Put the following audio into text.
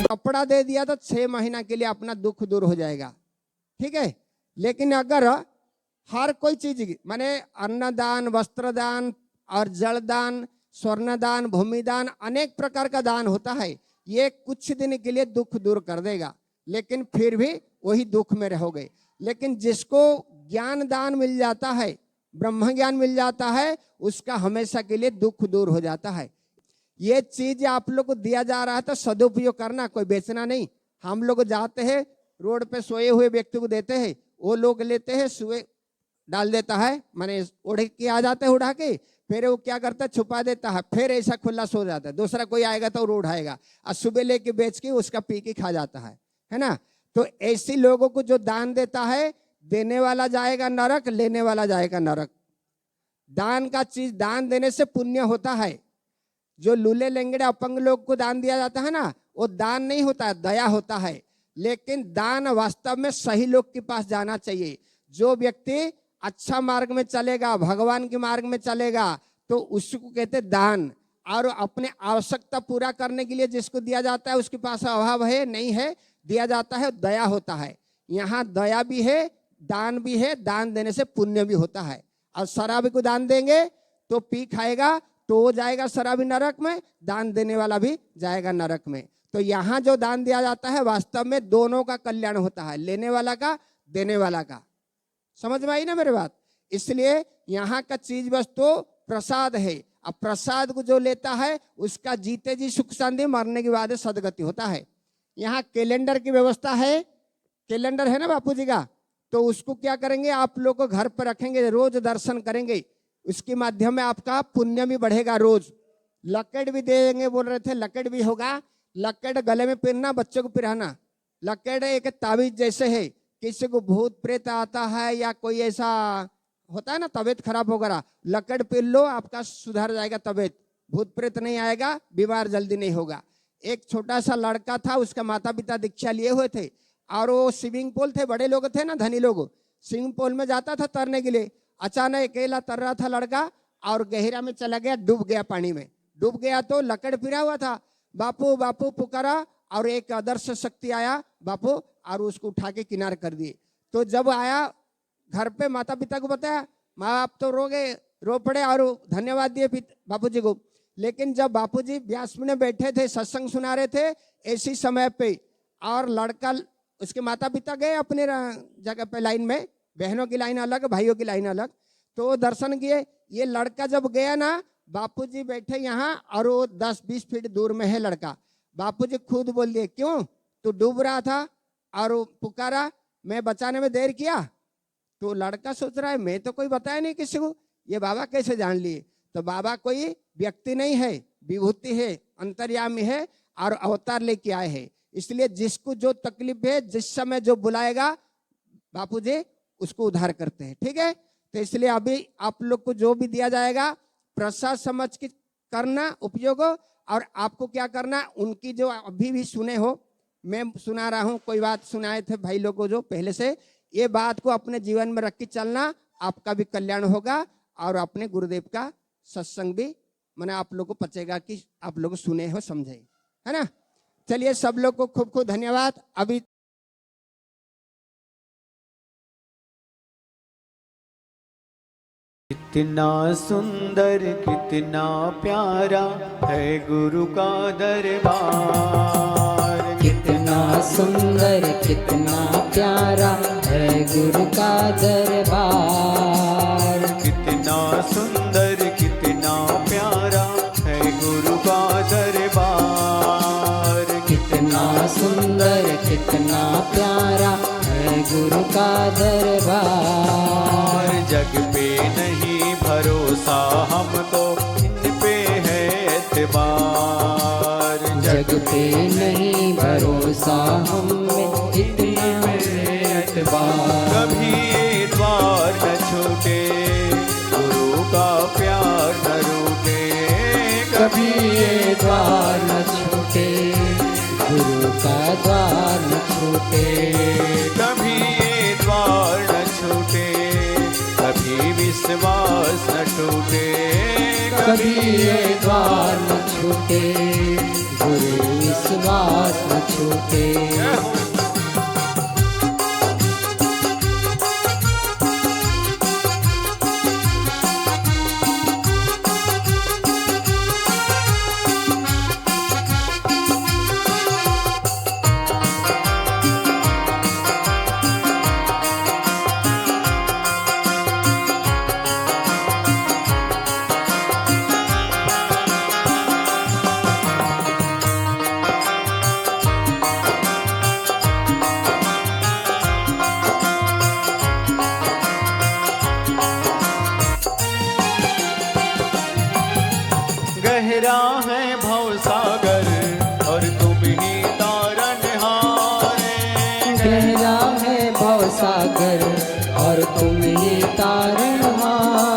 कपड़ा दे दिया तो 6 महीना के लिए अपना दुख दूर हो जाएगा, ठीक है। लेकिन अगर हर कोई चीज माने अन्नदान, वस्त्रदान और जलदान, स्वर्णदान, भूमिदान, अनेक प्रकार का दान होता है, ये कुछ दिन के लिए दुख दूर कर देगा, लेकिन फिर भी वही दुख में रहोगे। लेकिन जिसको ज्ञान दान मिल जाता है, ब्रह्म ज्ञान मिल जाता है, उसका हमेशा के लिए दुख दूर हो जाता है। ये चीज आप लोग को दिया जा रहा है तो सदुपयोग करना, कोई बेचना नहीं। हम लोग जाते हैं रोड पे सोए हुए व्यक्ति को देते हैं, वो लोग लेते हैं, सुए डाल देता है, माने उड़ के आ जाते हैं उड़ा के, फिर वो क्या करता है छुपा देता है, फिर ऐसा खुला सो जाता है, दूसरा कोई आएगा तो वो उठाएगा और सुबह लेके बेच के उसका पी के खा जाता है ना। तो ऐसे लोगों को जो दान देता है, देने वाला जाएगा नरक, लेने वाला जाएगा नरक। दान का चीज दान देने से पुण्य होता है। जो लूले लेंगड़े अपंग लोग को दान दिया जाता है ना, वो दान नहीं होता है, दया होता है। लेकिन दान वास्तव में सही लोग के पास जाना चाहिए। जो व्यक्ति अच्छा मार्ग में चलेगा, भगवान के मार्ग में चलेगा, तो उसको कहते दान। और अपने आवश्यकता पूरा करने के लिए जिसको दिया जाता है, उसके पास अभाव है नहीं है, दिया जाता है, दया होता है। यहाँ दया भी है, दान भी है, दान देने से पुण्य भी होता है। और शराबी को दान देंगे तो पी खाएगा तो वो जाएगा शराबी नरक में, दान देने वाला भी जाएगा नरक में। तो यहाँ जो दान दिया जाता है वास्तव में दोनों का कल्याण होता है, लेने वाला का, देने वाला का। समझ में आई ना मेरी बात? इसलिए यहाँ का चीज वस्तु प्रसाद है। अब प्रसाद को जो लेता है उसका जीते जी सुख शांति, मरने के बाद सदगति होता है। यहाँ कैलेंडर की व्यवस्था है, कैलेंडर है ना बापू जी का, तो उसको क्या करेंगे आप लोग को घर पर रखेंगे, रोज दर्शन करेंगे, उसके माध्यम में आपका पुण्य भी बढ़ेगा। रोज लकेट भी देंगे, बोल रहे थे लकेट भी होगा। लकेट गले में पहनना, बच्चों को पिराना। लकेट एक ताबीज जैसे है, किसी को भूत प्रेत आता है या कोई ऐसा होता है ना तबीयत खराब वगैरह, लकेट पहन लो, आपका सुधर जाएगा तबीयत, भूत प्रेत नहीं आएगा, बीमार जल्दी नहीं होगा। एक छोटा सा लड़का था, उसका माता पिता दीक्षा लिए हुए थे और वो स्विमिंग पूल थे, बड़े लोग थे ना धनी लोग, स्विमिंग पूल में जाता था तैरने के लिए। अचानक अकेला तर रहा था लड़का और गहरा में चला गया, डूब गया पानी में। डूब गया तो लकड़ पिरा हुआ था, बापू बापू पुकारा और एक अदृश्य शक्ति आया बापू और उसको उठा के किनारे कर दिए। तो जब आया घर पे माता पिता को बताया, माँ बाप तो रो पड़े और धन्यवाद दिए बापू जी को। लेकिन जब बापू जी व्यास में बैठे थे, सत्संग सुना रहे थे ऐसी समय पे, और लड़का उसके माता पिता गए अपने जगह पे लाइन में, बहनों की लाइन अलग, भाइयों की लाइन अलग, तो दर्शन किए। ये लड़का जब गया ना, बापूजी बैठे यहाँ और वो 10-20 फीट दूर में है लड़का। बापूजी खुद बोल दिए, क्यों तू डूब रहा था और पुकारा, मैं बचाने में देर किया? तो लड़का सोच रहा है मैं तो कोई बताया नहीं किसी को, ये बाबा कैसे जान लिए? तो बाबा कोई व्यक्ति नहीं है, विभूति है, अंतर्यामी है और अवतार लेके आए हैं। इसलिए जिसको जो तकलीफ है, जिस समय जो बुलाएगा बापूजी उसको उद्धार करते हैं, ठीक है। तो इसलिए अभी आप लोग को जो भी दिया जाएगा प्रसाद समझ के करना उपयोग, और आपको क्या करना, उनकी जो अभी भी सुने हो, मैं सुना रहा हूँ, कोई बात सुनाए थे भाई लोग को जो पहले से, ये बात को अपने जीवन में रख के चलना, आपका भी कल्याण होगा और अपने गुरुदेव का सत्संग भी मैंने आप लोग को पचेगा कि आप लोग सुने हो, समझे, है ना। चलिए सब लोग को खूब खूब धन्यवाद। अभी कितना सुंदर कितना प्यारा है गुरु का दरबार, कितना सुंदर कितना प्यारा है गुरु का दरबार, कितना सुंदर कितना प्यारा है गुरु का दरबार, कितना सुंदर कितना प्यारा है गुरु का का दरबार। जग पे नहीं भरोसा हमको, इन पे है एतबार। जग पे नहीं भरोसा हमें, इतना एतबार। कभी ये द्वार न छूटे, गुरु का प्यार न रूठे। कभी ये द्वार न छूटे, गुरु का द्वार न छूटे। कभी ये द्वार न छूटे, कभी विश्वास न टूटे। कभी ये द्वार न छूटे, गुरु विश्वास न छूटे। गहरा है भवसागर और तुम ही तारनहारे। गहरा है भवसागर और तुम ही तारनहार।